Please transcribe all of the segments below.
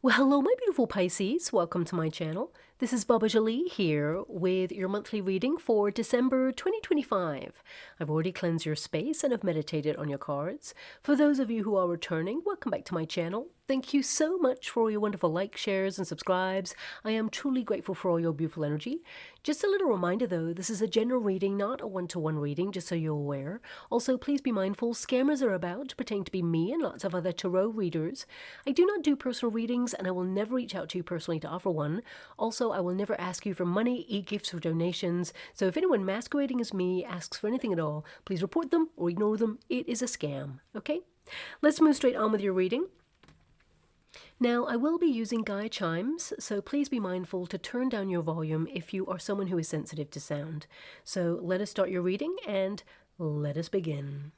Well, hello, my beautiful Pisces. Welcome to my channel. This is Baba Jolie here with your monthly reading for December 2025. I've already cleansed your space and have meditated on your cards. For those of you who are returning, welcome back to my channel. Thank you so much for all your wonderful likes, shares, and subscribes. I am truly grateful for all your beautiful energy. Just a little reminder though, this is a general reading, not a one-to-one reading, just so you're aware. Also, please be mindful, scammers are about, pretending to be me and lots of other tarot readers. I do not do personal readings, and I will never reach out to you personally to offer one. Also, I will never ask you for money, e-gifts, or donations. So if anyone masquerading as me asks for anything at all, please report them or ignore them. It is a scam, okay? Let's move straight on with your reading. Now, I will be using Gaia chimes, so please be mindful to turn down your volume if you are someone who is sensitive to sound. So let us start your reading and let us begin.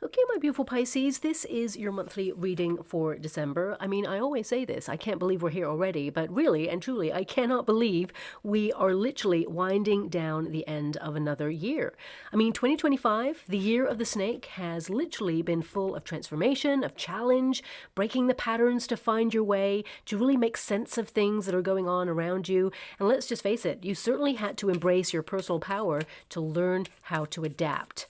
Okay, my beautiful Pisces, this is your monthly reading for December. I mean, I always say this, I can't believe we're here already, but really and truly, I cannot believe we are literally winding down the end of another year. I mean, 2025, the year of the snake, has literally been full of transformation, of challenge, breaking the patterns to find your way, to really make sense of things that are going on around you. And let's just face it, you certainly had to embrace your personal power to learn how to adapt.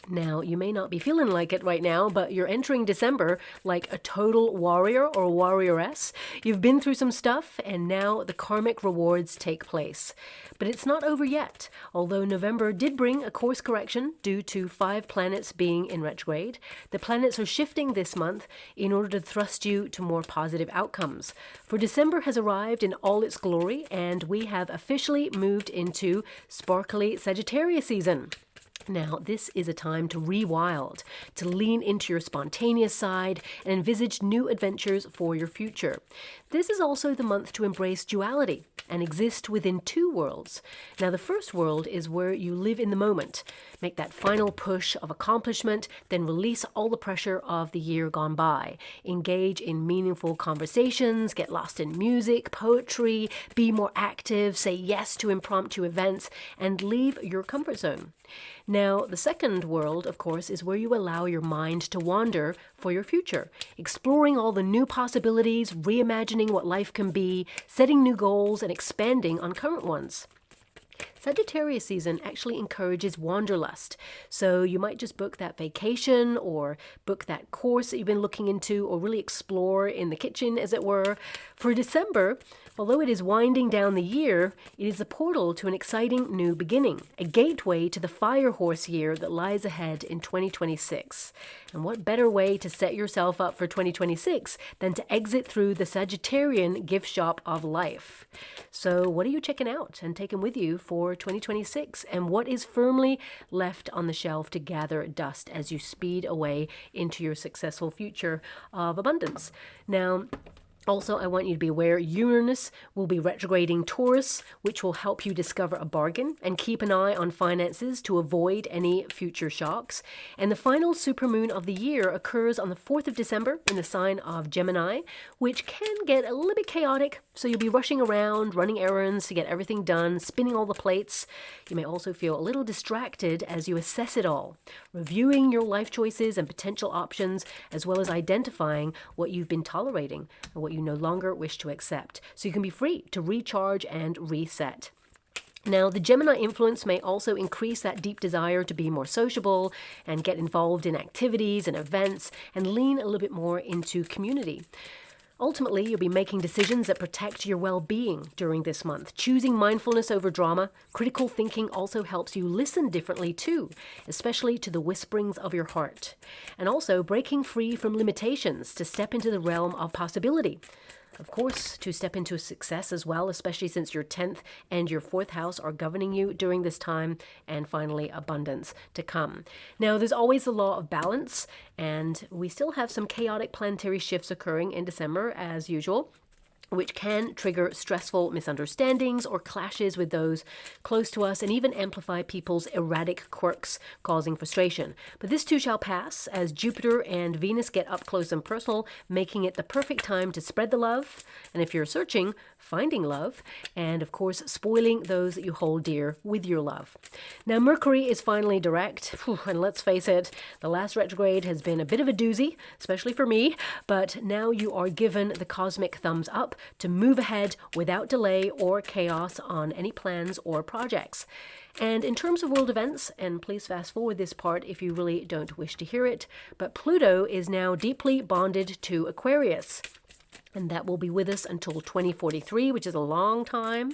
Now, you may not be feeling like it right now, but you're entering December like a total warrior or warrioress. You've been through some stuff, and now the karmic rewards take place. But it's not over yet. Although November did bring a course correction due to 5 planets being in retrograde, the planets are shifting this month in order to thrust you to more positive outcomes. For December has arrived in all its glory, and we have officially moved into sparkly Sagittarius season. Now, this is a time to rewild, to lean into your spontaneous side and envisage new adventures for your future. This is also the month to embrace duality and exist within 2 worlds. Now, the first world is where you live in the moment, make that final push of accomplishment, then release all the pressure of the year gone by. Engage in meaningful conversations, get lost in music, poetry, be more active, say yes to impromptu events, and leave your comfort zone. Now, the second world, of course, is where you allow your mind to wander for your future, exploring all the new possibilities, reimagining what life can be, setting new goals, and expanding on current ones. Sagittarius season actually encourages wanderlust, so you might just book that vacation or book that course that you've been looking into, or really explore in the kitchen, as it were. For December, although it is winding down the year, it is a portal to an exciting new beginning, a gateway to the fire horse year that lies ahead in 2026. And what better way to set yourself up for 2026 than to exit through the Sagittarian gift shop of life? So what are you checking out and taking with you for 2026, and what is firmly left on the shelf to gather dust as you speed away into your successful future of abundance? Now, also, I want you to be aware Uranus will be retrograding Taurus, which will help you discover a bargain and keep an eye on finances to avoid any future shocks. And the final supermoon of the year occurs on the 4th of December in the sign of Gemini, which can get a little bit chaotic. So you'll be rushing around, running errands to get everything done, spinning all the plates. You may also feel a little distracted as you assess it all, reviewing your life choices and potential options, as well as identifying what you've been tolerating and what you no longer wish to accept, so you can be free to recharge and reset. Now, the Gemini influence may also increase that deep desire to be more sociable and get involved in activities and events and lean a little bit more into community. Ultimately, you'll be making decisions that protect your well-being during this month. Choosing mindfulness over drama, critical thinking also helps you listen differently too, especially to the whisperings of your heart. And also breaking free from limitations to step into the realm of possibility. of course, to step into success as well, especially since your 10th and your 4th house are governing you during this time, and finally, abundance to come. Now, there's always the law of balance, and we still have some chaotic planetary shifts occurring in December as usual, which can trigger stressful misunderstandings or clashes with those close to us and even amplify people's erratic quirks, causing frustration. But this too shall pass as Jupiter and Venus get up close and personal, making it the perfect time to spread the love. And if you're searching, finding love, and of course, spoiling those that you hold dear with your love. Now, Mercury is finally direct, and let's face it, the last retrograde has been a bit of a doozy, especially for me, but now you are given the cosmic thumbs up to move ahead without delay or chaos on any plans or projects. And in terms of world events, and please fast forward this part if you really don't wish to hear it, but Pluto is now deeply bonded to Aquarius. And that will be with us until 2043, which is a long time.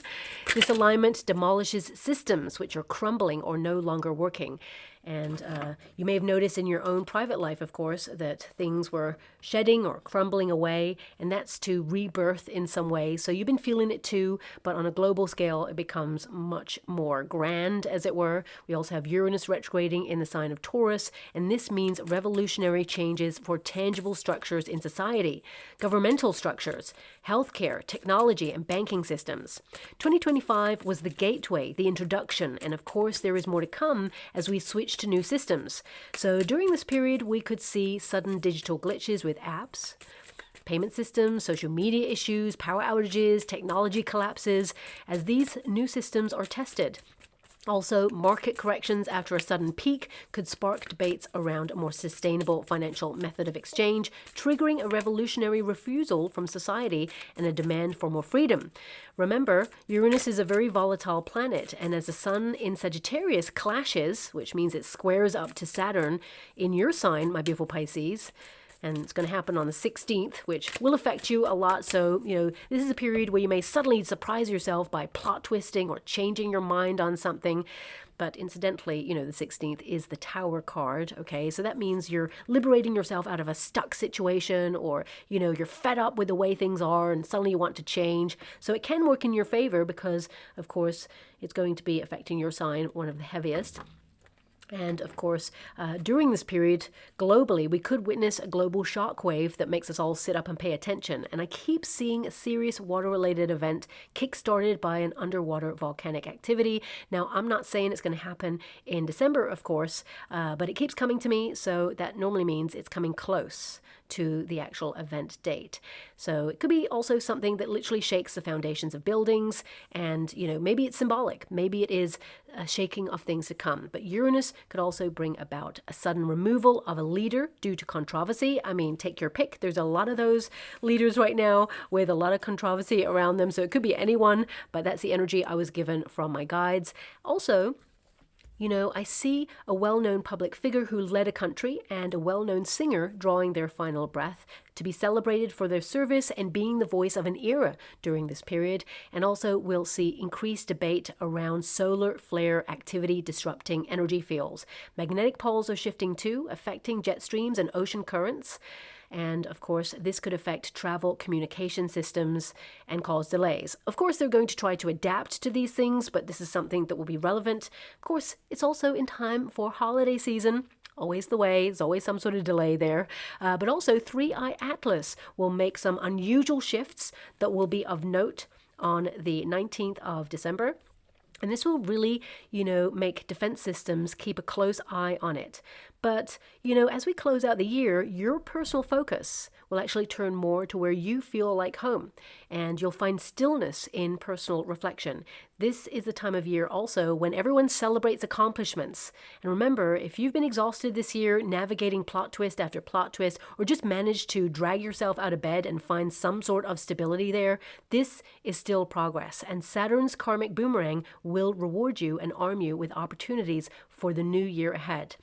This alignment demolishes systems which are crumbling or no longer working. And you may have noticed in your own private life, of course, that things were shedding or crumbling away, and that's to rebirth in some way. So you've been feeling it too, but on a global scale, it becomes much more grand, as it were. We also have Uranus retrograding in the sign of Taurus, and this means revolutionary changes for tangible structures in society, governmental structures, healthcare, technology, and banking systems. 2025 was the gateway, the introduction, and of course, there is more to come as we switch to new systems. So during this period, we could see sudden digital glitches with apps, payment systems, social media issues, power outages, technology collapses, as these new systems are tested. Also, market corrections after a sudden peak could spark debates around a more sustainable financial method of exchange, triggering a revolutionary refusal from society and a demand for more freedom. Remember, Uranus is a very volatile planet, and as the Sun in Sagittarius clashes, which means it squares up to Saturn in your sign, my beautiful Pisces, and it's going to happen on the 16th, which will affect you a lot. So, this is a period where you may suddenly surprise yourself by plot twisting or changing your mind on something. But incidentally, the 16th is the Tower card, okay? So that means you're liberating yourself out of a stuck situation, or, you're fed up with the way things are and suddenly you want to change. So it can work in your favor because, of course, it's going to be affecting your sign, one of the heaviest. And of course, during this period, globally, we could witness a global shockwave that makes us all sit up and pay attention. And I keep seeing a serious water-related event kick-started by an underwater volcanic activity. Now, I'm not saying it's going to happen in December, of course, but it keeps coming to me, so that normally means it's coming close to the actual event date. So it could be also something that literally shakes the foundations of buildings, and maybe it's symbolic, maybe it is a shaking of things to come. But Uranus could also bring about a sudden removal of a leader due to controversy. I mean, take your pick. There's a lot of those leaders right now with a lot of controversy around them, so it could be anyone, but that's the energy I was given from my guides. Also, I see a well-known public figure who led a country and a well-known singer drawing their final breath to be celebrated for their service and being the voice of an era during this period. And also we'll see increased debate around solar flare activity disrupting energy fields. Magnetic poles are shifting too, affecting jet streams and ocean currents. And of course, this could affect travel communication systems and cause delays. Of course, they're going to try to adapt to these things, but this is something that will be relevant. Of course, it's also in time for holiday season. Always the way, there's always some sort of delay there. But also, 3i Atlas will make some unusual shifts that will be of note on the 19th of December. And this will really, make defense systems keep a close eye on it. But, as we close out the year, your personal focus will actually turn more to where you feel like home, and you'll find stillness in personal reflection. This is the time of year also when everyone celebrates accomplishments. And remember, if you've been exhausted this year navigating plot twist after plot twist, or just managed to drag yourself out of bed and find some sort of stability there, this is still progress. And Saturn's karmic boomerang will reward you and arm you with opportunities for the new year ahead.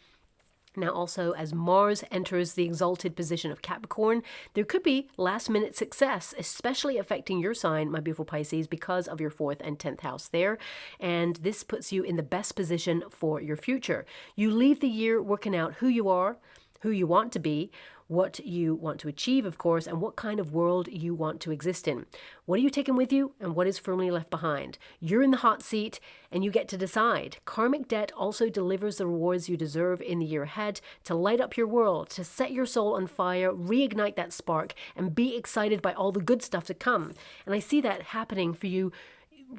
Now also, as Mars enters the exalted position of Capricorn, there could be last-minute success, especially affecting your sign, my beautiful Pisces, because of your 4th and 10th house there. And this puts you in the best position for your future. You leave the year working out who you are, who you want to be, what you want to achieve, of course, and what kind of world you want to exist in. What are you taking with you and what is firmly left behind? You're in the hot seat and you get to decide. Karmic debt also delivers the rewards you deserve in the year ahead to light up your world, to set your soul on fire, reignite that spark, and be excited by all the good stuff to come. And I see that happening for you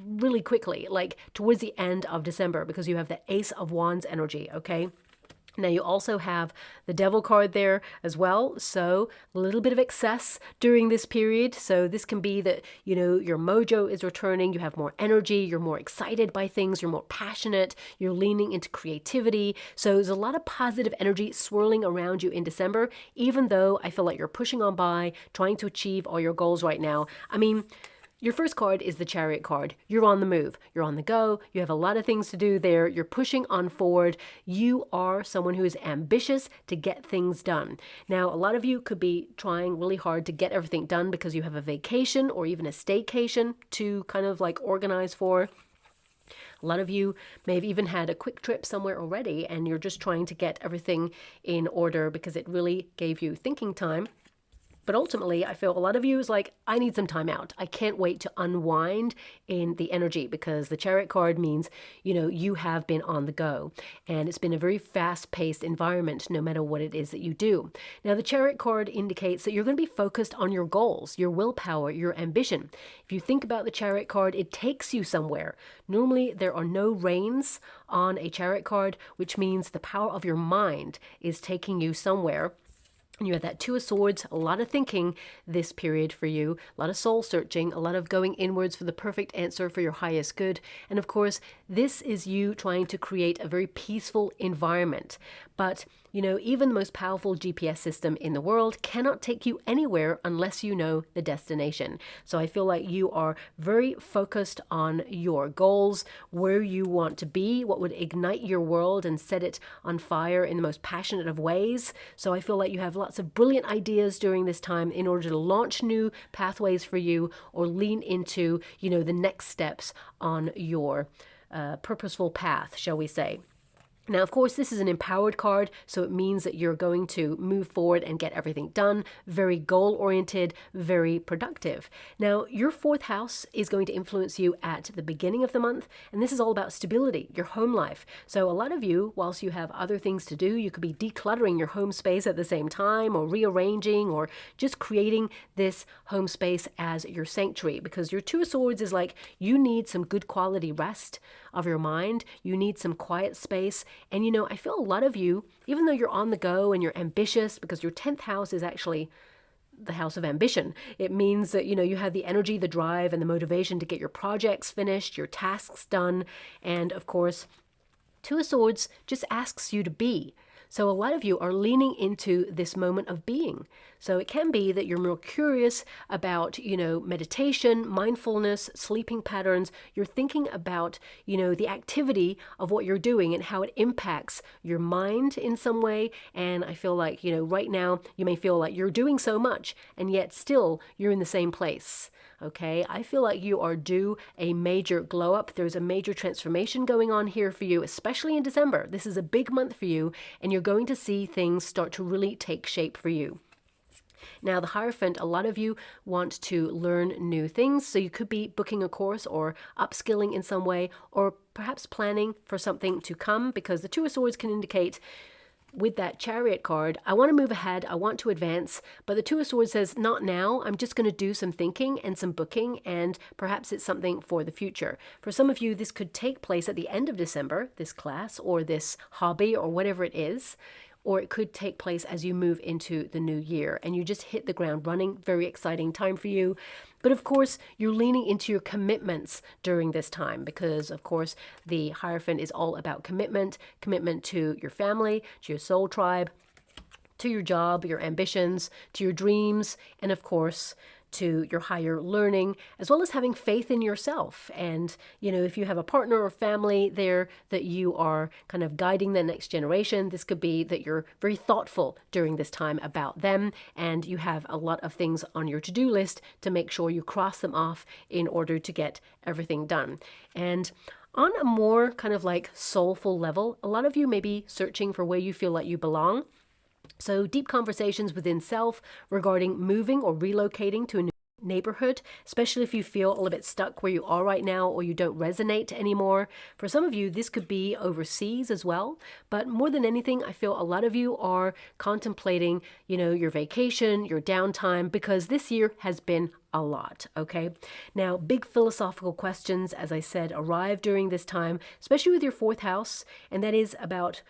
really quickly, like towards the end of December, because you have the Ace of Wands energy, okay? Now you also have the Devil card there as well, so a little bit of excess during this period. So this can be that, you know, your mojo is returning, you have more energy, you're more excited by things, you're more passionate, you're leaning into creativity. So there's a lot of positive energy swirling around you in December, even though I feel like you're pushing on by, trying to achieve all your goals right now. I mean, your first card is the Chariot card. You're on the move. You're on the go. You have a lot of things to do there. You're pushing on forward. You are someone who is ambitious to get things done. Now, a lot of you could be trying really hard to get everything done because you have a vacation or even a staycation to kind of like organize for. A lot of you may have even had a quick trip somewhere already and you're just trying to get everything in order because it really gave you thinking time. But ultimately, I feel a lot of you is like, I need some time out. I can't wait to unwind in the energy because the Chariot card means, you know, you have been on the go. And it's been a very fast-paced environment, no matter what it is that you do. Now, the Chariot card indicates that you're going to be focused on your goals, your willpower, your ambition. If you think about the Chariot card, it takes you somewhere. Normally, there are no reins on a Chariot card, which means the power of your mind is taking you somewhere. And you have that Two of Swords, a lot of thinking this period for you, a lot of soul searching, a lot of going inwards for the perfect answer for your highest good. And of course, this is you trying to create a very peaceful environment. But, you know, even the most powerful GPS system in the world cannot take you anywhere unless you know the destination. So I feel like you are very focused on your goals, where you want to be, what would ignite your world and set it on fire in the most passionate of ways. So I feel like you have lots of brilliant ideas during this time in order to launch new pathways for you or lean into, you know, the next steps on your purposeful path, shall we say. Now, of course, this is an empowered card, so it means that you're going to move forward and get everything done, very goal-oriented, very productive. Now, your fourth house is going to influence you at the beginning of the month, and this is all about stability, your home life. So a lot of you, whilst you have other things to do, you could be decluttering your home space at the same time, or rearranging, or just creating this home space as your sanctuary, because your Two of Swords is like, you need some good quality rest of your mind, you need some quiet space. And, you know, I feel a lot of you, even though you're on the go and you're ambitious, because your 10th house is actually the house of ambition. It means that, you know, you have the energy, the drive, and the motivation to get your projects finished, your tasks done. And, of course, Two of Swords just asks you to be. So a lot of you are leaning into this moment of being. So it can be that you're more curious about, you know, meditation, mindfulness, sleeping patterns. You're thinking about, you know, the activity of what you're doing and how it impacts your mind in some way. And I feel like, you know, right now you may feel like you're doing so much and yet still you're in the same place. Okay, I feel like you are due a major glow up. There's a major transformation going on here for you, especially in December. This is a big month for you, and you're going to see things start to really take shape for you. Now, the Hierophant, a lot of you want to learn new things, so you could be booking a course or upskilling in some way, or perhaps planning for something to come, because the Two of Swords can indicate, with that Chariot card, I want to move ahead, I want to advance, but the Two of Swords says, not now, I'm just going to do some thinking and some booking, and perhaps it's something for the future. For some of you, this could take place at the end of December, this class, or this hobby, or whatever it is, or it could take place as you move into the new year, and you just hit the ground running. Very exciting time for you. But of course, you're leaning into your commitments during this time because, of course, the Hierophant is all about commitment to your family, to your soul tribe, to your job, your ambitions, to your dreams, and of course, to your higher learning, as well as having faith in yourself. And, you know, if you have a partner or family there that you are kind of guiding the next generation, this could be that you're very thoughtful during this time about them, and you have a lot of things on your to-do list to make sure you cross them off in order to get everything done. And on a more kind of like soulful level, a lot of you may be searching for where you feel like you belong. So deep conversations within self regarding moving or relocating to a new neighborhood, especially if you feel a little bit stuck where you are right now or you don't resonate anymore. For some of you, this could be overseas as well. But more than anything, I feel a lot of you are contemplating, your vacation, your downtime, because this year has been a lot, okay? Now, big philosophical questions, as I said, arrive during this time, especially with your fourth house, and that is about,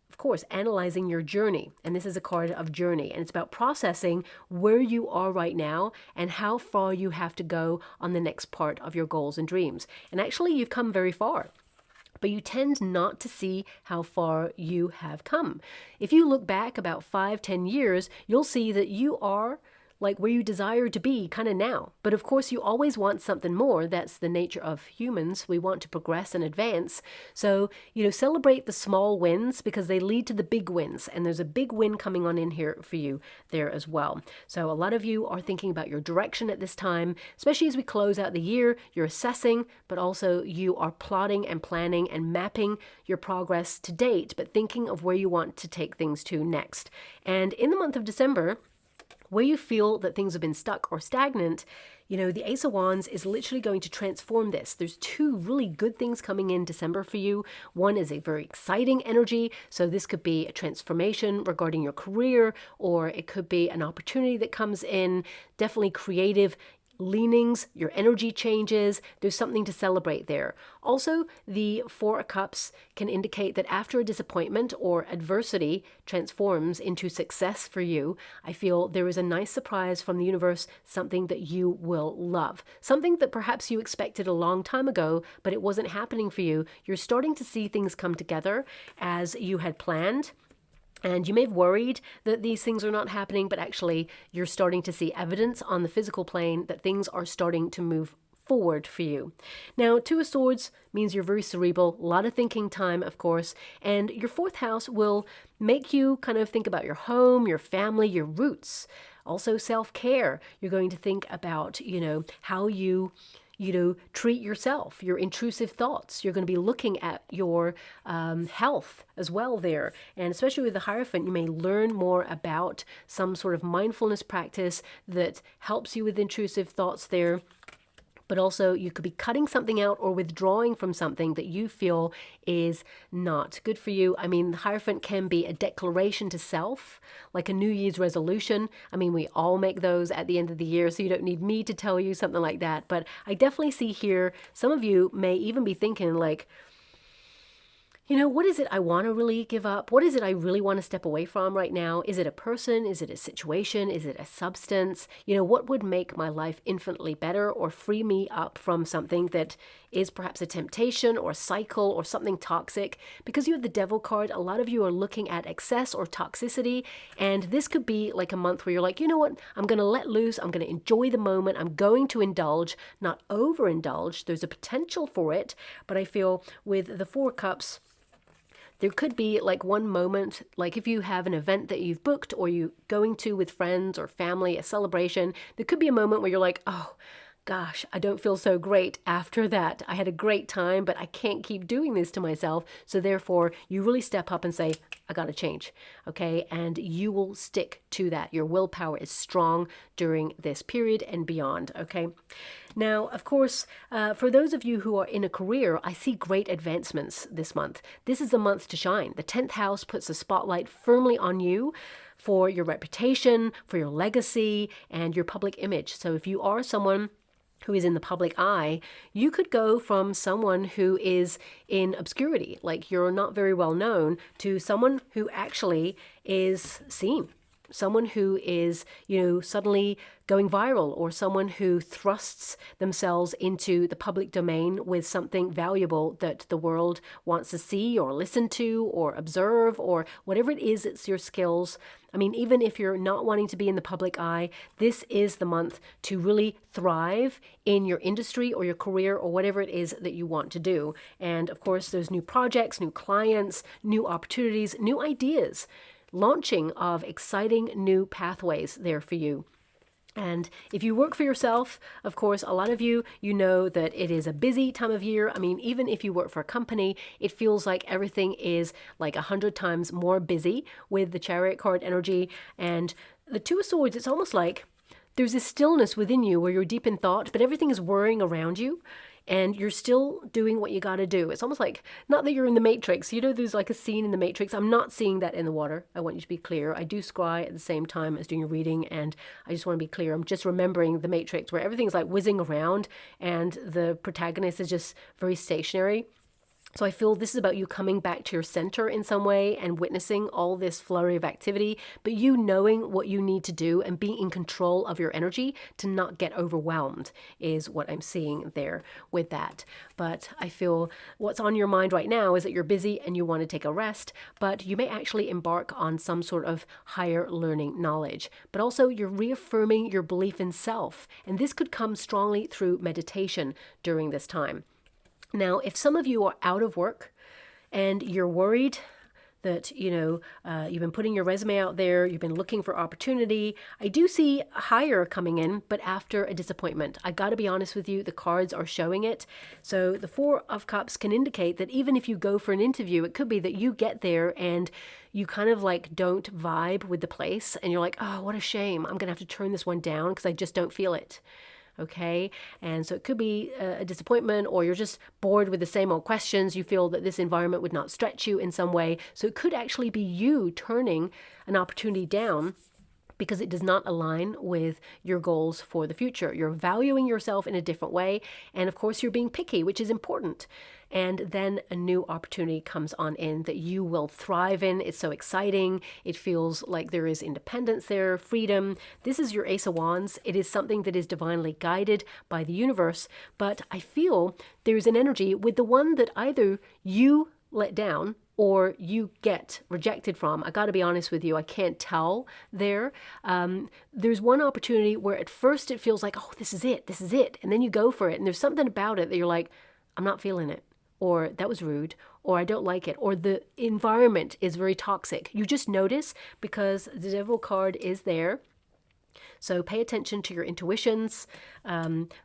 of course, analyzing your journey. And this is a card of journey. And it's about processing where you are right now and how far you have to go on the next part of your goals and dreams. And actually, you've come very far, but you tend not to see how far you have come. If you look back about 5-10 years, you'll see that you are like where you desire to be kind of now. But of course, you always want something more. That's the nature of humans. We want to progress and advance. So, celebrate the small wins because they lead to the big wins. And there's a big win coming on in here for you there as well. So a lot of you are thinking about your direction at this time, especially as we close out the year. You're assessing, but also you are plotting and planning and mapping your progress to date, but thinking of where you want to take things to next. And in the month of December, where you feel that things have been stuck or stagnant, the Ace of Wands is literally going to transform this. There's two really good things coming in December for you. One is a very exciting energy. So this could be a transformation regarding your career, or it could be an opportunity that comes in, definitely creative leanings, your energy changes. There's something to celebrate there. Also, the Four of Cups can indicate that after a disappointment or adversity transforms into success for you, I feel there is a nice surprise from the universe, something that you will love. Something that perhaps you expected a long time ago, but it wasn't happening for you. You're starting to see things come together as you had planned. And you may have worried that these things are not happening, but actually you're starting to see evidence on the physical plane that things are starting to move forward for you. Now, Two of Swords means you're very cerebral, a lot of thinking time, of course, and your fourth house will make you kind of think about your home, your family, your roots. Also self-care. You're going to think about, how you treat yourself, your intrusive thoughts. You're going to be looking at your health as well there. And especially with the Hierophant, you may learn more about some sort of mindfulness practice that helps you with intrusive thoughts there. But also you could be cutting something out or withdrawing from something that you feel is not good for you. I mean, the Hierophant can be a declaration to self, like a New Year's resolution. I mean, we all make those at the end of the year, so you don't need me to tell you something like that. But I definitely see here, some of you may even be thinking like, what is it I want to really give up? What is it I really want to step away from right now? Is it a person? Is it a situation? Is it a substance? What would make my life infinitely better or free me up from something that is perhaps a temptation or a cycle or something toxic? Because you have the Devil card, a lot of you are looking at excess or toxicity, and this could be like a month where you're like, what? I'm going to let loose. I'm going to enjoy the moment. I'm going to indulge, not overindulge. There's a potential for it, but I feel with the Four Cups, there could be like one moment, like if you have an event that you've booked or you going to with friends or family, a celebration, there could be a moment where you're like, oh gosh, I don't feel so great after that. I had a great time, but I can't keep doing this to myself. So therefore, you really step up and say, I got to change, okay? And you will stick to that. Your willpower is strong during this period and beyond, okay? Now, of course, for those of you who are in a career, I see great advancements this month. This is the month to shine. The 10th house puts the spotlight firmly on you for your reputation, for your legacy, and your public image. So if you are someone who is in the public eye, you could go from someone who is in obscurity, like you're not very well known, to someone who actually is seen. Someone who is, suddenly going viral, or someone who thrusts themselves into the public domain with something valuable that the world wants to see or listen to or observe, or whatever it is, it's your skills. I mean, even if you're not wanting to be in the public eye, this is the month to really thrive in your industry or your career or whatever it is that you want to do. And of course, there's new projects, new clients, new opportunities, new ideas, launching of exciting new pathways there for you. And if you work for yourself, of course, a lot of you know that it is a busy time of year. I mean, even if you work for a company, it feels like everything is like 100 times more busy with the Chariot card energy. And the Two of Swords, it's almost like there's this stillness within you where you're deep in thought, but everything is whirring around you. And you're still doing what you got to do. It's almost like, not that you're in the Matrix. You know, there's like a scene in the Matrix. I'm not seeing that in the water. I want you to be clear. I do scry at the same time as doing a reading. And I just want to be clear. I'm just remembering the Matrix where everything's like whizzing around and the protagonist is just very stationary. So I feel this is about you coming back to your center in some way and witnessing all this flurry of activity, but you knowing what you need to do and being in control of your energy to not get overwhelmed is what I'm seeing there with that. But I feel what's on your mind right now is that you're busy and you want to take a rest, but you may actually embark on some sort of higher learning knowledge. But also you're reaffirming your belief in self, and this could come strongly through meditation during this time. Now, if some of you are out of work and you're worried that, you've been putting your resume out there, you've been looking for opportunity, I do see higher coming in, but after a disappointment. I got to be honest with you, the cards are showing it. So the Four of Cups can indicate that even if you go for an interview, it could be that you get there and you kind of like don't vibe with the place and you're like, oh, what a shame. I'm going to have to turn this one down because I just don't feel it. Okay, and so it could be a disappointment, or you're just bored with the same old questions. You feel that this environment would not stretch you in some way. So it could actually be you turning an opportunity down because it does not align with your goals for the future. You're valuing yourself in a different way. And of course, you're being picky, which is important. And then a new opportunity comes on in that you will thrive in. It's so exciting. It feels like there is independence there, freedom. This is your Ace of Wands. It is something that is divinely guided by the universe. But I feel there's an energy with the one that either you let down or you get rejected from. I got to be honest with you, I can't tell there. There's one opportunity where at first it feels like, oh, this is it. And then you go for it. And there's something about it that you're like, I'm not feeling it. Or that was rude, or I don't like it, or the environment is very toxic. You just notice because the Devil card is there. So pay attention to your intuitions,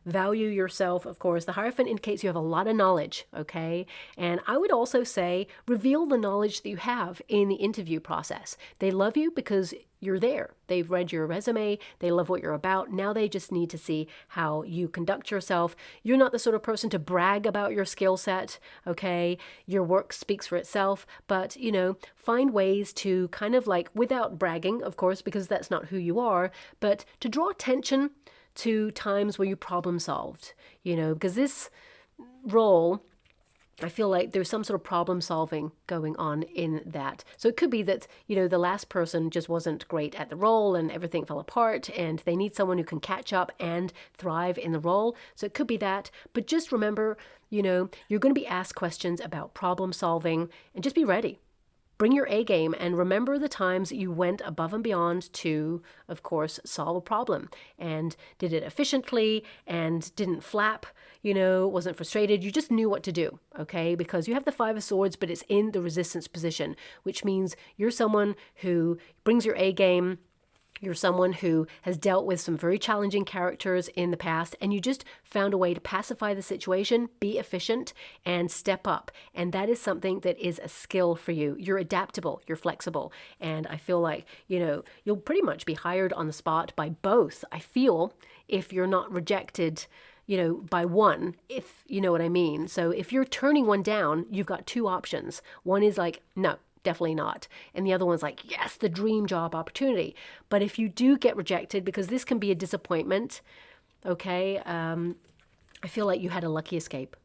value yourself, of course. The Hierophant indicates you have a lot of knowledge, okay? And I would also say reveal the knowledge that you have in the interview process. They love you because you're there. They've read your resume. They love what you're about. Now they just need to see how you conduct yourself. You're not the sort of person to brag about your skill set, okay? Your work speaks for itself, but, find ways to kind of like, without bragging, of course, because that's not who you are, but to draw attention to times where you problem solved, because this role, I feel like there's some sort of problem solving going on in that. So it could be that, the last person just wasn't great at the role and everything fell apart and they need someone who can catch up and thrive in the role. So it could be that. But just remember, you're going to be asked questions about problem solving and just be ready. Bring your A game and remember the times you went above and beyond to, of course, solve a problem and did it efficiently and didn't flap, wasn't frustrated. You just knew what to do, okay? Because you have the Five of Swords, but it's in the resistance position, which means you're someone who brings your A game. You're someone who has dealt with some very challenging characters in the past, and you just found a way to pacify the situation, be efficient, and step up. And that is something that is a skill for you. You're adaptable, you're flexible. And I feel like, you'll pretty much be hired on the spot by both. I feel if you're not rejected, by one, if you know what I mean. So if you're turning one down, you've got two options. One is like, no. Definitely not. And the other one's like, yes, the dream job opportunity. But if you do get rejected, because this can be a disappointment, okay, I feel like you had a lucky escape.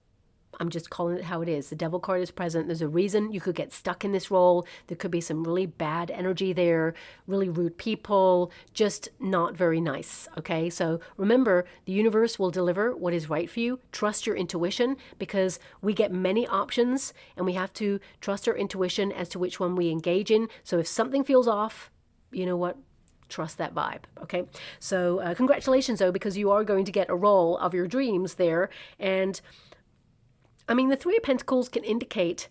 I'm just calling it how it is. The Devil card is present. There's a reason you could get stuck in this role. There could be some really bad energy there, really rude people, just not very nice, okay? So remember, the universe will deliver what is right for you. Trust your intuition because we get many options and we have to trust our intuition as to which one we engage in. So if something feels off, you know what? Trust that vibe, okay? So congratulations, though, because you are going to get a role of your dreams there. And the Three of Pentacles can indicate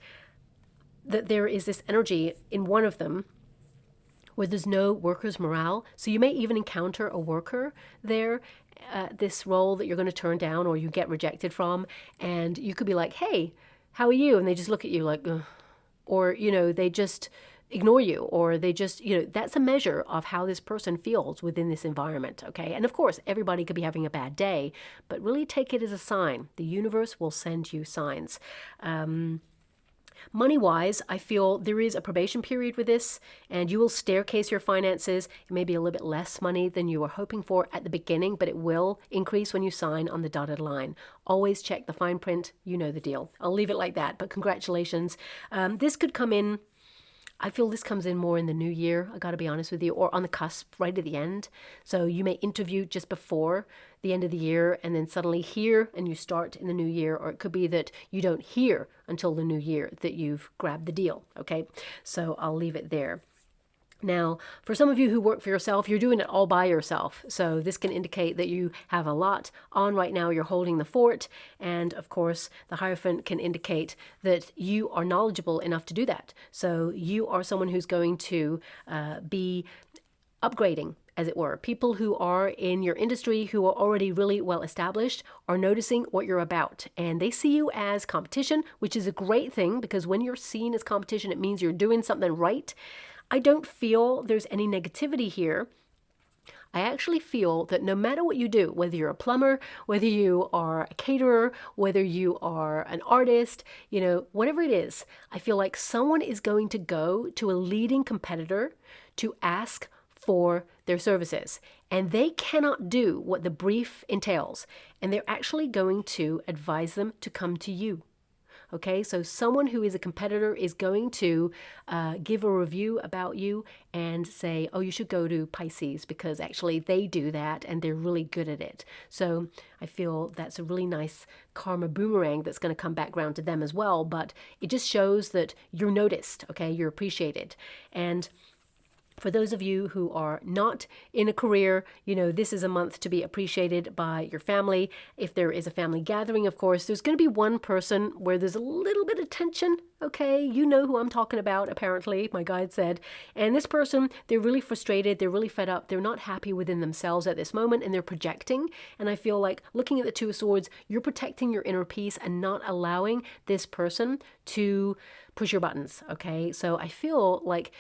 that there is this energy in one of them where there's no workers' morale. So you may even encounter a worker there, this role that you're going to turn down or you get rejected from, and you could be like, hey, how are you? And they just look at you like, ugh. Or, they just ignore you, or they just, that's a measure of how this person feels within this environment, okay? And of course, everybody could be having a bad day, but really take it as a sign. The universe will send you signs. Money-wise, I feel there is a probation period with this, and you will staircase your finances. It may be a little bit less money than you were hoping for at the beginning, but it will increase when you sign on the dotted line. Always check the fine print. You know the deal. I'll leave it like that, but congratulations. This could come in, I feel this comes in more in the new year, I got to be honest with you, or on the cusp, right at the end. So you may interview just before the end of the year and then suddenly hear and you start in the new year, or it could be that you don't hear until the new year that you've grabbed the deal, okay? So I'll leave it there. Now, for some of you who work for yourself, you're doing it all by yourself. So this can indicate that you have a lot on right now. You're holding the fort. And of course, the Hierophant can indicate that you are knowledgeable enough to do that. So you are someone who's going to be upgrading, as it were. People who are in your industry, who are already really well established, are noticing what you're about. And they see you as competition, which is a great thing, because when you're seen as competition, it means you're doing something right. I don't feel there's any negativity here. I actually feel that no matter what you do, whether you're a plumber, whether you are a caterer, whether you are an artist, whatever it is, I feel like someone is going to go to a leading competitor to ask for their services, and they cannot do what the brief entails, and they're actually going to advise them to come to you. Okay, so someone who is a competitor is going to give a review about you and say, oh, you should go to Pisces because actually they do that and they're really good at it. So I feel that's a really nice karma boomerang that's going to come back around to them as well. But it just shows that you're noticed, okay, you're appreciated. And for those of you who are not in a career, this is a month to be appreciated by your family. If there is a family gathering, of course, there's going to be one person where there's a little bit of tension, okay? You know who I'm talking about, apparently, my guide said. And this person, they're really frustrated, they're really fed up, they're not happy within themselves at this moment, and they're projecting. And I feel like, looking at the Two of Swords, you're protecting your inner peace and not allowing this person to push your buttons, okay? So I feel like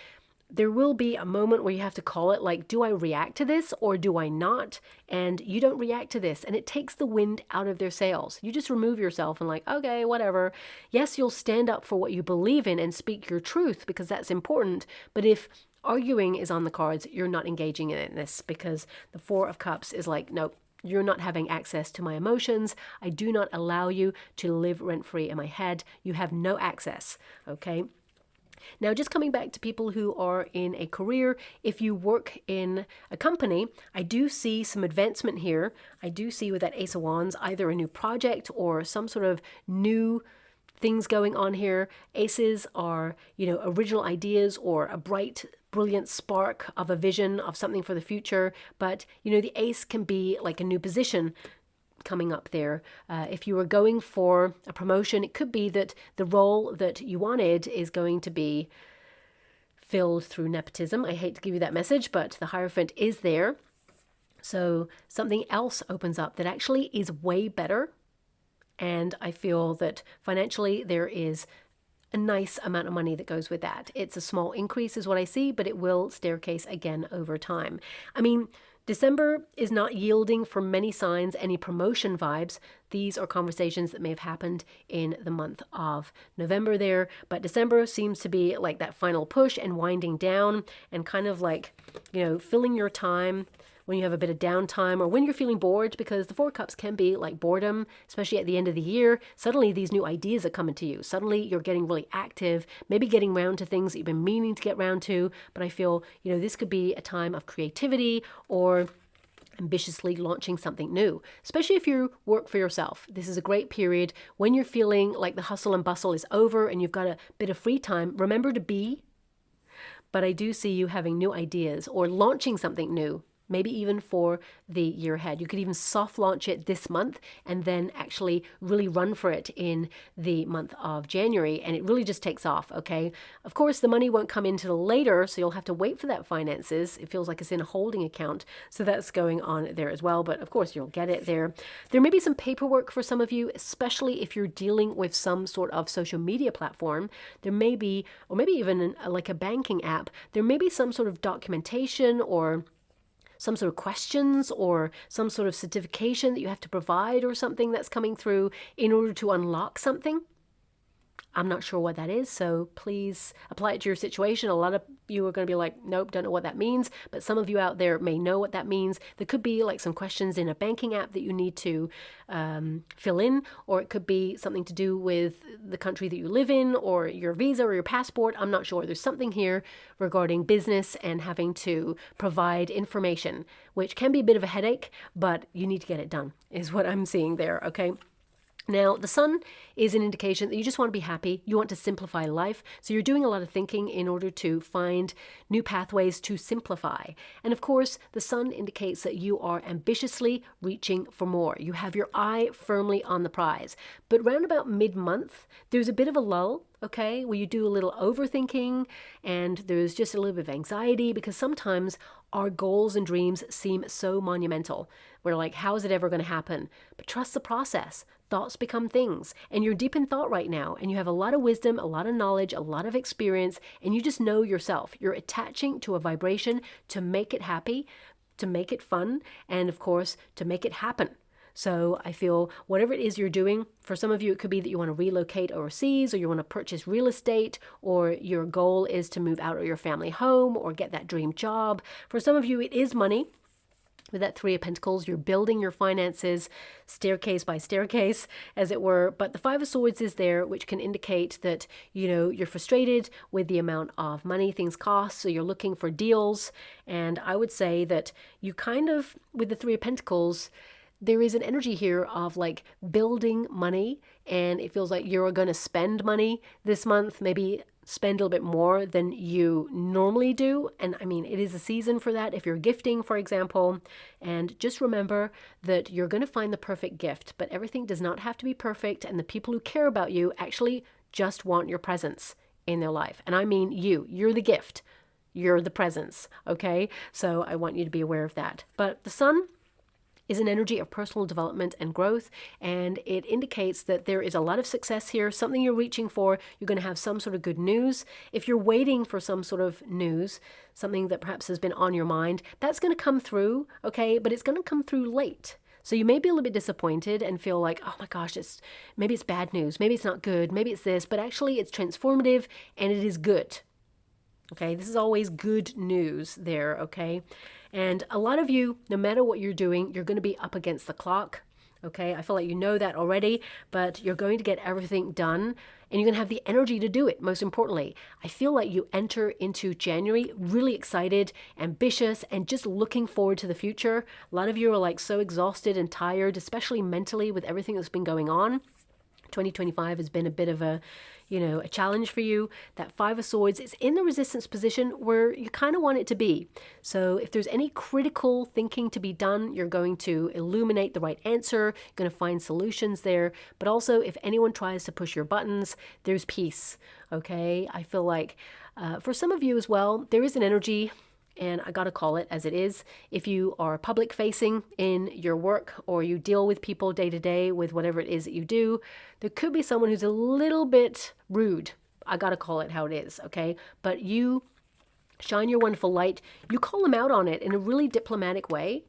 there will be a moment where you have to call it, like, do I react to this or do I not? And you don't react to this, and it takes the wind out of their sails. You just remove yourself and like, okay, whatever. Yes, you'll stand up for what you believe in and speak your truth because that's important. But if arguing is on the cards, you're not engaging in this, because the Four of Cups is like, nope. You're not having access to my emotions. I do not allow you to live rent-free in my head. You have no access, okay? Now, just coming back to people who are in a career, if you work in a company, I do see some advancement here. I do see with that Ace of Wands, either a new project or some sort of new things going on here. Aces are, original ideas or a bright, brilliant spark of a vision of something for the future. But, the ace can be like a new position coming up there. If you were going for a promotion, it could be that the role that you wanted is going to be filled through nepotism. I hate to give you that message, but the Hierophant is there. So something else opens up that actually is way better. And I feel that financially there is a nice amount of money that goes with that. It's a small increase is what I see, but it will staircase again over time. I mean, December is not yielding for many signs any promotion vibes. These are conversations that may have happened in the month of November there, but December seems to be like that final push and winding down and kind of like, filling your time when you have a bit of downtime or when you're feeling bored, because the Four Cups can be like boredom, especially at the end of the year. Suddenly these new ideas are coming to you. Suddenly you're getting really active, maybe getting around to things that you've been meaning to get around to. But I feel, this could be a time of creativity or ambitiously launching something new, especially if you work for yourself. This is a great period when you're feeling like the hustle and bustle is over and you've got a bit of free time. Remember to be, but I do see you having new ideas or launching something new. maybe even for the year ahead. You could even soft launch it this month and then actually really run for it in the month of January, and it really just takes off, okay? Of course, the money won't come in till later, so you'll have to wait for that finances. It feels like it's in a holding account, so that's going on there as well, but of course you'll get it there. There may be some paperwork for some of you, especially if you're dealing with some sort of social media platform. There may be, or maybe even like a banking app, there may be some sort of documentation or some sort of questions or some sort of certification that you have to provide or something that's coming through in order to unlock something. I'm not sure what that is, so please apply it to your situation. A lot of you are going to be like, nope, don't know what that means, but some of you out there may know what that means. There could be like some questions in a banking app that you need to fill in, or it could be something to do with the country that you live in, or your visa or your passport. I'm not sure. There's something here regarding business and having to provide information, which can be a bit of a headache, but you need to get it done, is what I'm seeing there, okay? Now, the sun is an indication that you just want to be happy. You want to simplify life. So you're doing a lot of thinking in order to find new pathways to simplify. And of course, the sun indicates that you are ambitiously reaching for more. You have your eye firmly on the prize. But round about mid-month, there's a bit of a lull, okay, where you do a little overthinking and there's just a little bit of anxiety because sometimes our goals and dreams seem so monumental. We're like, how is it ever going to happen? But trust the process. Thoughts become things, and you're deep in thought right now, and you have a lot of wisdom, a lot of knowledge, a lot of experience, and you just know yourself. You're attaching to a vibration to make it happy, to make it fun, and of course, to make it happen. So I feel whatever it is you're doing, for some of you, it could be that you want to relocate overseas, or you want to purchase real estate, or your goal is to move out of your family home, or get that dream job. For some of you, it is money. With that Three of Pentacles, you're building your finances staircase by staircase, as it were. But the Five of Swords is there, which can indicate that, you know, you're frustrated with the amount of money things cost. So you're looking for deals. And I would say that you kind of, with the Three of Pentacles, there is an energy here of like building money, and it feels like you're going to spend money this month, maybe spend a little bit more than you normally do. And I mean, it is a season for that if you're gifting, for example. And just remember that you're going to find the perfect gift, but everything does not have to be perfect. And the people who care about you actually just want your presence in their life. And I mean you're the gift, you're the presence, okay? So I want you to be aware of that. But the sun is an energy of personal development and growth, and it indicates that there is a lot of success here, something you're reaching for. You're going to have some sort of good news. If you're waiting for some sort of news, something that perhaps has been on your mind, that's going to come through, okay? But it's going to come through late. So you may be a little bit disappointed and feel like, oh my gosh, maybe it's bad news, maybe it's not good, maybe it's this, but actually it's transformative and it is good. Okay, this is always good news there, okay? And a lot of you, no matter what you're doing, you're going to be up against the clock, okay? I feel like you know that already, but you're going to get everything done, and you're going to have the energy to do it, most importantly. I feel like you enter into January really excited, ambitious, and just looking forward to the future. A lot of you are like so exhausted and tired, especially mentally with everything that's been going on. 2025 has been a bit of a challenge for you. That Five of Swords is in the resistance position where you kind of want it to be. So if there's any critical thinking to be done, you're going to illuminate the right answer. You're going to find solutions there. But also, if anyone tries to push your buttons, there's peace. Okay? I feel like for some of you as well, there is an energy, and I gotta call it as it is. If you are public facing in your work, or you deal with people day to day with whatever it is that you do, there could be someone who's a little bit rude. I gotta call it how it is, okay? But you shine your wonderful light. You call them out on it in a really diplomatic way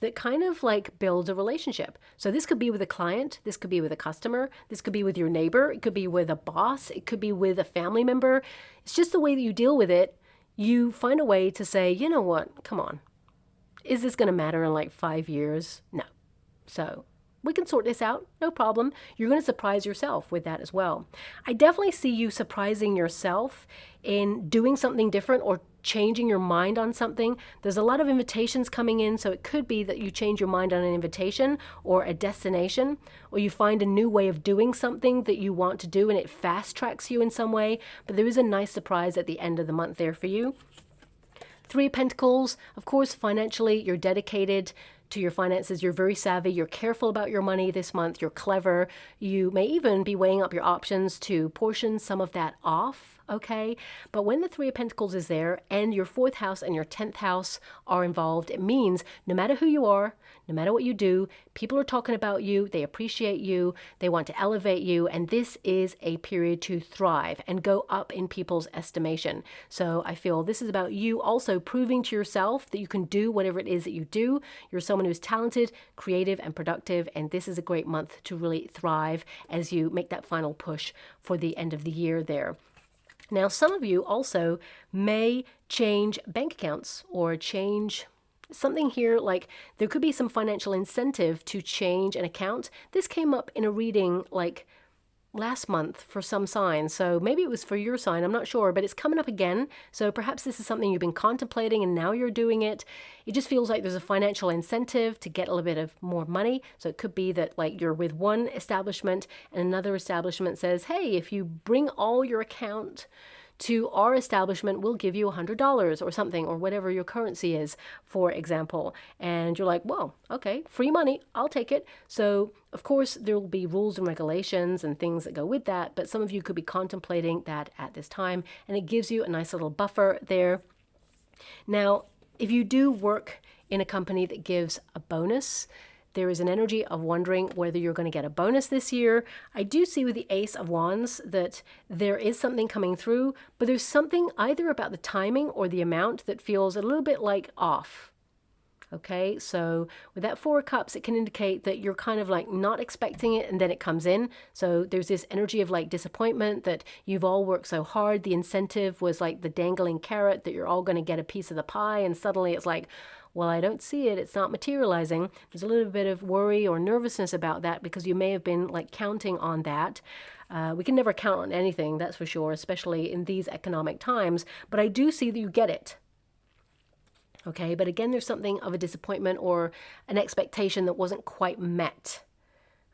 that kind of like builds a relationship. So this could be with a client, this could be with a customer, this could be with your neighbor, it could be with a boss, it could be with a family member. It's just the way that you deal with it. You find a way to say, you know what, come on. Is this going to matter in like 5 years? No. So we can sort this out, no problem. You're going to surprise yourself with that as well. I definitely see you surprising yourself in doing something different or changing your mind on something. There's a lot of invitations coming in, so it could be that you change your mind on an invitation or a destination, or you find a new way of doing something that you want to do and it fast tracks you in some way. But there is a nice surprise at the end of the month there for you. Three of Pentacles, of course, financially, you're dedicated to your finances. You're very savvy. You're careful about your money this month. You're clever. You may even be weighing up your options to portion some of that off, okay? But when the Three of Pentacles is there and your 4th house and your 10th house are involved, it means no matter who you are, no matter what you do, people are talking about you, they appreciate you, they want to elevate you, and this is a period to thrive and go up in people's estimation. So I feel this is about you also proving to yourself that you can do whatever it is that you do. You're someone who's talented, creative, and productive, and this is a great month to really thrive as you make that final push for the end of the year there. Now, some of you also may change bank accounts or change something here, like there could be some financial incentive to change an account. This came up in a reading like last month for some sign, so maybe it was for your sign, I'm not sure, but it's coming up again. So perhaps this is something you've been contemplating and now you're doing it. It just feels like there's a financial incentive to get a little bit of more money. So it could be that like you're with one establishment and another establishment says, hey, if you bring all your account to our establishment, we'll give you $100 or something, or whatever your currency is, for example. And you're like, well, okay, free money, I'll take it. So of course there will be rules and regulations and things that go with that, but some of you could be contemplating that at this time, and it gives you a nice little buffer there. Now, if you do work in a company that gives a bonus, there is an energy of wondering whether you're going to get a bonus this year. I do see with the Ace of Wands that there is something coming through, but there's something either about the timing or the amount that feels a little bit like off. Okay, so with that Four of Cups, it can indicate that you're kind of like not expecting it and then it comes in. So there's this energy of like disappointment that you've all worked so hard. The incentive was like the dangling carrot that you're all going to get a piece of the pie, and suddenly it's like, well, I don't see it. It's not materializing. There's a little bit of worry or nervousness about that because you may have been like counting on that. We can never count on anything, that's for sure, especially in these economic times. But I do see that you get it. Okay, but again, there's something of a disappointment or an expectation that wasn't quite met.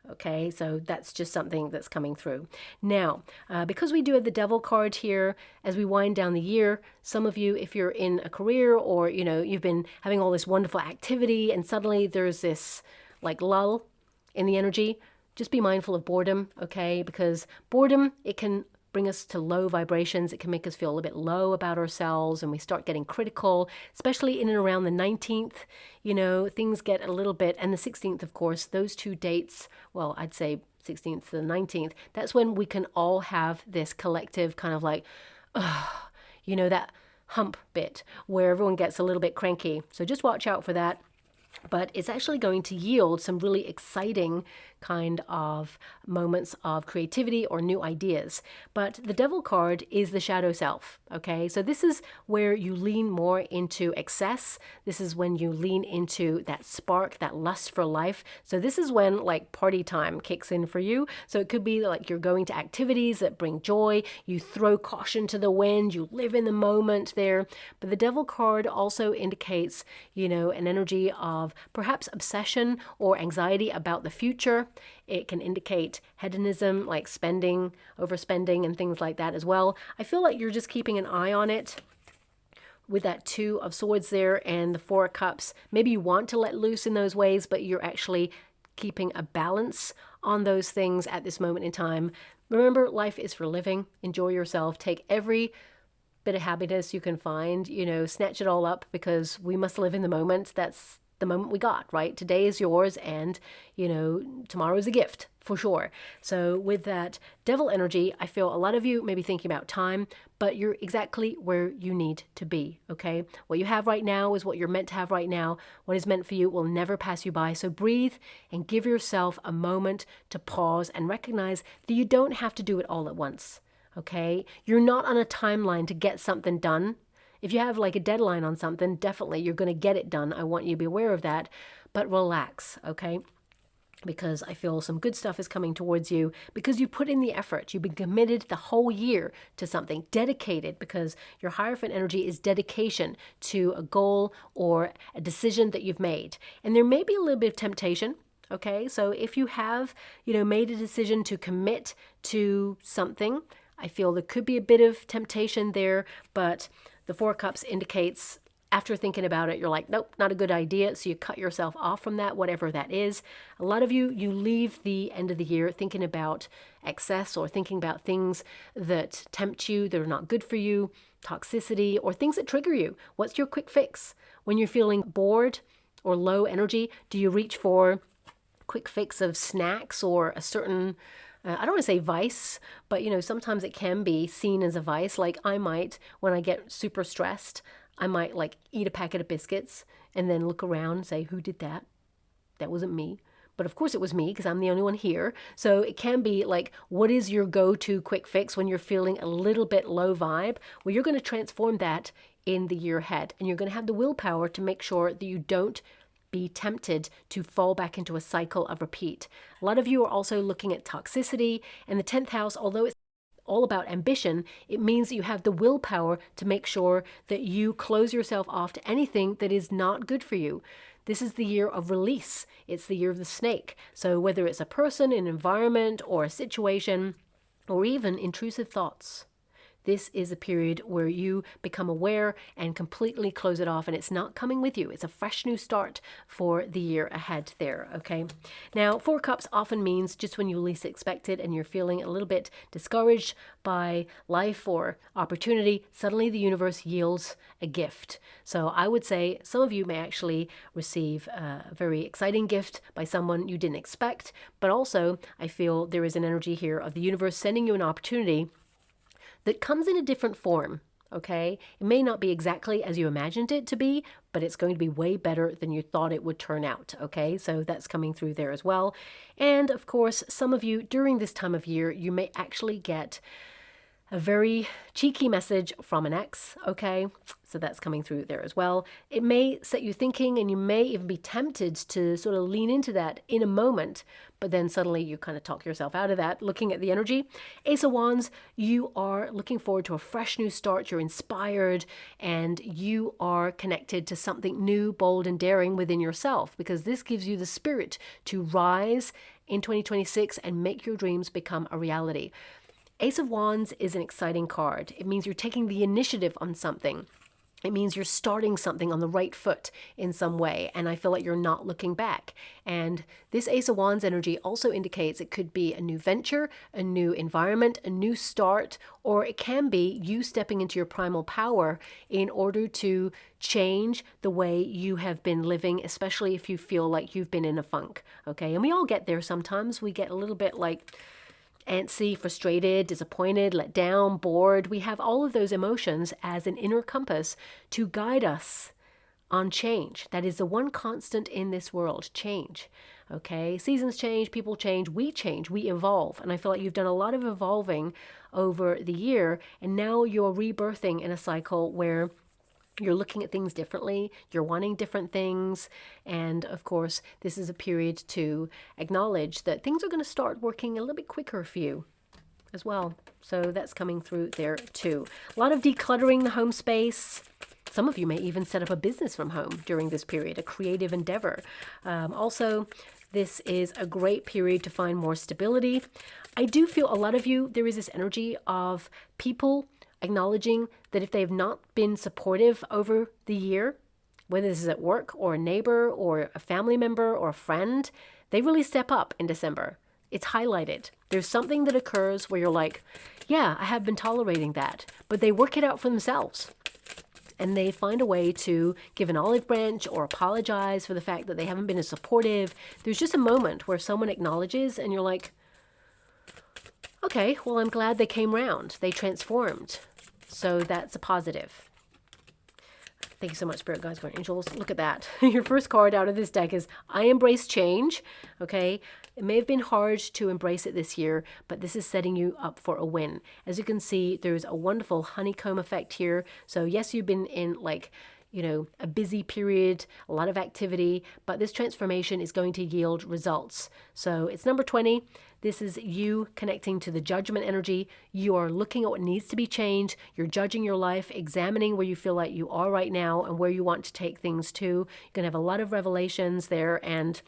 Okay, so that's just something that's coming through. Now, because we do have the Devil card here, as we wind down the year, some of you, if you're in a career or, you know, you've been having all this wonderful activity and suddenly there's this like lull in the energy, just be mindful of boredom, okay? Because boredom, it can bring us to low vibrations. It can make us feel a little bit low about ourselves, and we start getting critical, especially in and around the 19th. You know, things get a little bit, and the 16th, of course, those two dates, well, I'd say 16th to the 19th, that's when we can all have this collective kind of like, you know, that hump bit where everyone gets a little bit cranky. So just watch out for that. But it's actually going to yield some really exciting kind of moments of creativity or new ideas. But the Devil card is the shadow self, okay? So this is where you lean more into excess. This is when you lean into that spark, that lust for life. So this is when like party time kicks in for you. So it could be like you're going to activities that bring joy. You throw caution to the wind. You live in the moment there. But the Devil card also indicates, you know, an energy of perhaps obsession or anxiety about the future. It can indicate hedonism, like spending, overspending, and things like that as well. I feel like you're just keeping an eye on it with that Two of Swords there and the Four of Cups. Maybe you want to let loose in those ways, but you're actually keeping a balance on those things at this moment in time. Remember, life is for living. Enjoy yourself. Take every bit of happiness you can find, you know, snatch it all up, because we must live in the moment. That's the moment we got, right? Today is yours, and, you know, tomorrow is a gift, for sure. So with that Devil energy, I feel a lot of you may be thinking about time, but you're exactly where you need to be, okay? What you have right now is what you're meant to have right now. What is meant for you will never pass you by. So breathe and give yourself a moment to pause and recognize that you don't have to do it all at once, okay? You're not on a timeline to get something done. If you have like a deadline on something, definitely you're going to get it done. I want you to be aware of that, but relax, okay? Because I feel some good stuff is coming towards you because you put in the effort. You've been committed the whole year to something, dedicated, because your Hierophant energy is dedication to a goal or a decision that you've made. And there may be a little bit of temptation. Okay, so if you have, you know, made a decision to commit to something, I feel there could be a bit of temptation there, but the Four of Cups indicates after thinking about it, you're like, nope, not a good idea. So you cut yourself off from that, whatever that is. A lot of you leave the end of the year thinking about excess or thinking about things that tempt you, that are not good for you, toxicity, or things that trigger you. What's your quick fix? When you're feeling bored or low energy, do you reach for quick fix of snacks or a certain I don't want to say vice, but sometimes it can be seen as a vice. Like I might, when I get super stressed, I might like eat a packet of biscuits and then look around and say, who did that? That wasn't me. But of course it was me because I'm the only one here. So it can be like, what is your go-to quick fix when you're feeling a little bit low vibe? Well, you're going to transform that in the year ahead. And you're going to have the willpower to make sure that you don't be tempted to fall back into a cycle of repeat. A lot of you are also looking at toxicity, and the 10th house, although it's all about ambition, it means that you have the willpower to make sure that you close yourself off to anything that is not good for you. This is the year of release. It's the year of the snake. So whether it's a person, an environment, or a situation, or even intrusive thoughts, this is a period where you become aware and completely close it off, and it's not coming with you. It's a fresh new start for the year ahead there, okay? Now, 4 cups often means just when you least expect it and you're feeling a little bit discouraged by life or opportunity, suddenly the universe yields a gift. So I would say some of you may actually receive a very exciting gift by someone you didn't expect, but also I feel there is an energy here of the universe sending you an opportunity that comes in a different form, okay? It may not be exactly as you imagined it to be, but it's going to be way better than you thought it would turn out, okay? So that's coming through there as well. And of course, some of you during this time of year, you may actually get a very cheeky message from an ex, okay? So that's coming through there as well. It may set you thinking, and you may even be tempted to sort of lean into that in a moment, but then suddenly you kind of talk yourself out of that. Looking at the energy, Ace of Wands, you are looking forward to a fresh new start. You're inspired, and you are connected to something new, bold, and daring within yourself, because this gives you the spirit to rise in 2026 and make your dreams become a reality. Ace of Wands is an exciting card. It means you're taking the initiative on something. It means you're starting something on the right foot in some way, and I feel like you're not looking back. And this Ace of Wands energy also indicates it could be a new venture, a new environment, a new start, or it can be you stepping into your primal power in order to change the way you have been living, especially if you feel like you've been in a funk, okay? And we all get there sometimes. We get a little bit like antsy, frustrated, disappointed, let down, bored. We have all of those emotions as an inner compass to guide us on change. That is the one constant in this world, change. Okay, seasons change, people change, we evolve. And I feel like you've done a lot of evolving over the year, and now you're rebirthing in a cycle where you're looking at things differently, you're wanting different things, and of course, this is a period to acknowledge that things are going to start working a little bit quicker for you as well. So that's coming through there too. A lot of decluttering the home space. Some of you may even set up a business from home during this period, a creative endeavor. Also, this is a great period to find more stability. I do feel a lot of you, there is this energy of people acknowledging that if they have not been supportive over the year, whether this is at work or a neighbor or a family member or a friend, they really step up in December. It's highlighted. There's something that occurs where you're like, yeah, I have been tolerating that, but they work it out for themselves. And they find a way to give an olive branch or apologize for the fact that they haven't been as supportive. There's just a moment where someone acknowledges and you're like, okay, well, I'm glad they came round. They transformed. So that's a positive. Thank you so much, Spirit Guides, Guardian Angels. Look at that. Your first card out of this deck is I embrace change. Okay. It may have been hard to embrace it this year, but this is setting you up for a win. As you can see, there's a wonderful honeycomb effect here. So yes, you've been in like, a busy period, a lot of activity, but this transformation is going to yield results. So it's number 20. This is you connecting to the judgment energy. You are looking at what needs to be changed. You're judging your life, examining where you feel like you are right now and where you want to take things to. You're going to have a lot of revelations there, and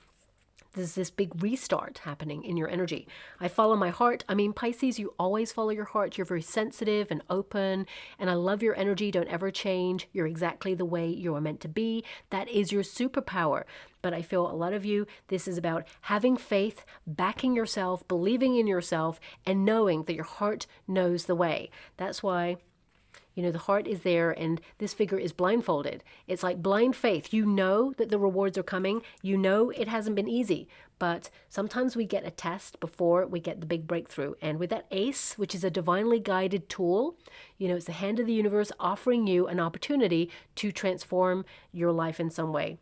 there's this big restart happening in your energy. I follow my heart. I mean, Pisces, you always follow your heart. You're very sensitive and open, and I love your energy. Don't ever change. You're exactly the way you are meant to be. That is your superpower. But I feel a lot of you, this is about having faith, backing yourself, believing in yourself, and knowing that your heart knows the way. That's why, the heart is there, and this figure is blindfolded. It's like blind faith. You know that the rewards are coming. You know it hasn't been easy, but sometimes we get a test before we get the big breakthrough. And with that ace, which is a divinely guided tool, it's the hand of the universe offering you an opportunity to transform your life in some way.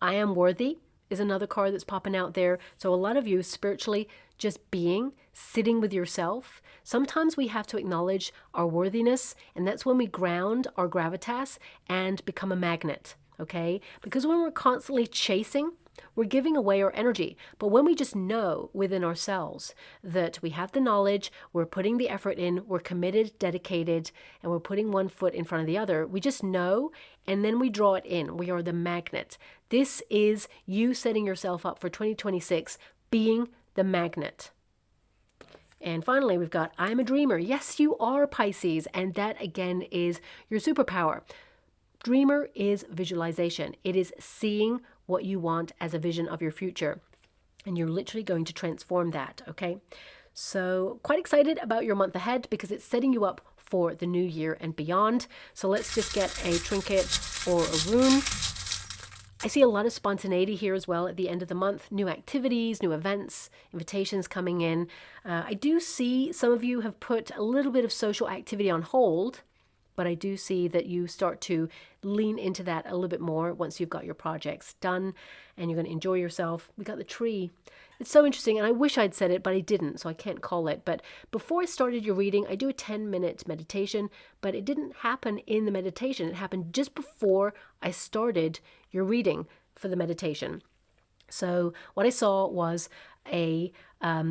I am worthy is another card that's popping out there. So a lot of you spiritually just being, sitting with yourself. Sometimes we have to acknowledge our worthiness, and that's when we ground our gravitas and become a magnet, okay? Because when we're constantly chasing, we're giving away our energy. But when we just know within ourselves that we have the knowledge, we're putting the effort in, we're committed, dedicated, and we're putting one foot in front of the other, we just know, and then we draw it in. We are the magnet. This is you setting yourself up for 2026, being the magnet. And finally, we've got I'm a dreamer. Yes, you are, Pisces, and that again is your superpower. Dreamer is visualization. It is seeing what you want as a vision of your future. And you're literally going to transform that, okay? So quite excited about your month ahead because it's setting you up for the new year and beyond. So let's just get a trinket or a rune. I see a lot of spontaneity here as well at the end of the month. New activities, new events, invitations coming in. I do see some of you have put a little bit of social activity on hold, but I do see that you start to lean into that a little bit more once you've got your projects done and you're going to enjoy yourself. We got the tree. It's so interesting, and I wish I'd said it, but I didn't, so I can't call it. But before I started your reading, I do a 10-minute meditation, but it didn't happen in the meditation. It happened just before I started your reading for the meditation. So what I saw was a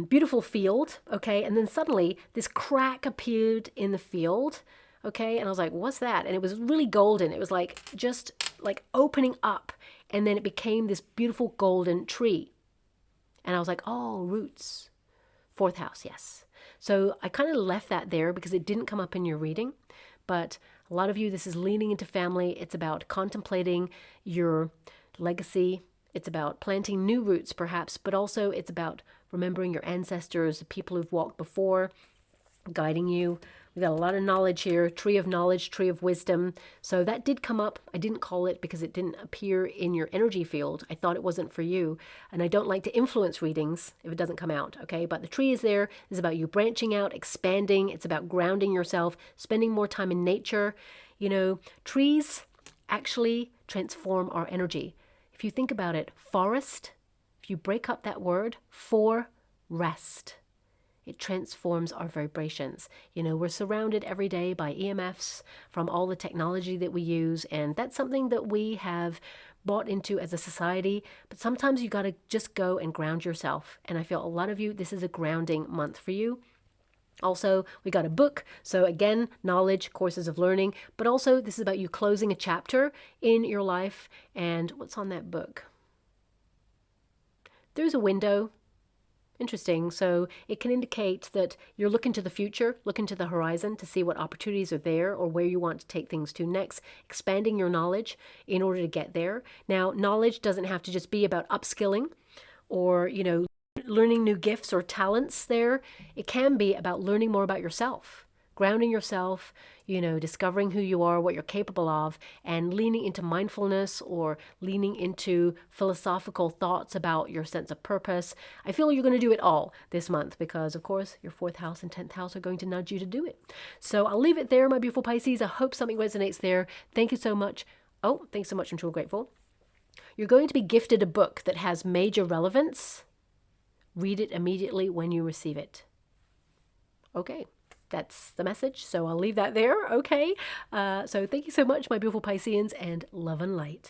beautiful field, okay, and then suddenly this crack appeared in the field, okay, and I was like, what's that? And it was really golden. It was like just like opening up, and then it became this beautiful golden tree. And I was like, oh, roots, 4th house, yes. So I kind of left that there because it didn't come up in your reading. But a lot of you, this is leaning into family. It's about contemplating your legacy. It's about planting new roots, perhaps, but also it's about remembering your ancestors, the people who've walked before, guiding you. We got a lot of knowledge here, tree of knowledge, tree of wisdom. So that did come up. I didn't call it because it didn't appear in your energy field. I thought it wasn't for you. And I don't like to influence readings if it doesn't come out, okay? But the tree is there. It's about you branching out, expanding. It's about grounding yourself, spending more time in nature. Trees actually transform our energy. If you think about it, forest, if you break up that word, rest. It transforms our vibrations. We're surrounded every day by EMFs from all the technology that we use, and that's something that we have bought into as a society, but sometimes you got to just go and ground yourself. And I feel a lot of you, this is a grounding month for you. Also, we got a book. So again, knowledge, courses of learning, but also this is about you closing a chapter in your life. And what's on that book? There's a window. Interesting. So it can indicate that you're looking to the future, looking to the horizon to see what opportunities are there or where you want to take things to next, expanding your knowledge in order to get there. Now, knowledge doesn't have to just be about upskilling or, learning new gifts or talents there. It can be about learning more about yourself, grounding yourself, discovering who you are, what you're capable of, and leaning into mindfulness or leaning into philosophical thoughts about your sense of purpose. I feel you're going to do it all this month because, of course, your 4th house and 10th house are going to nudge you to do it. So I'll leave it there, my beautiful Pisces. I hope something resonates there. Thank you so much. Oh, thanks so much. I'm truly grateful. You're going to be gifted a book that has major relevance. Read it immediately when you receive it. Okay. That's the message. So I'll leave that there. Okay. So thank you so much, my beautiful Pisceans, and love and light.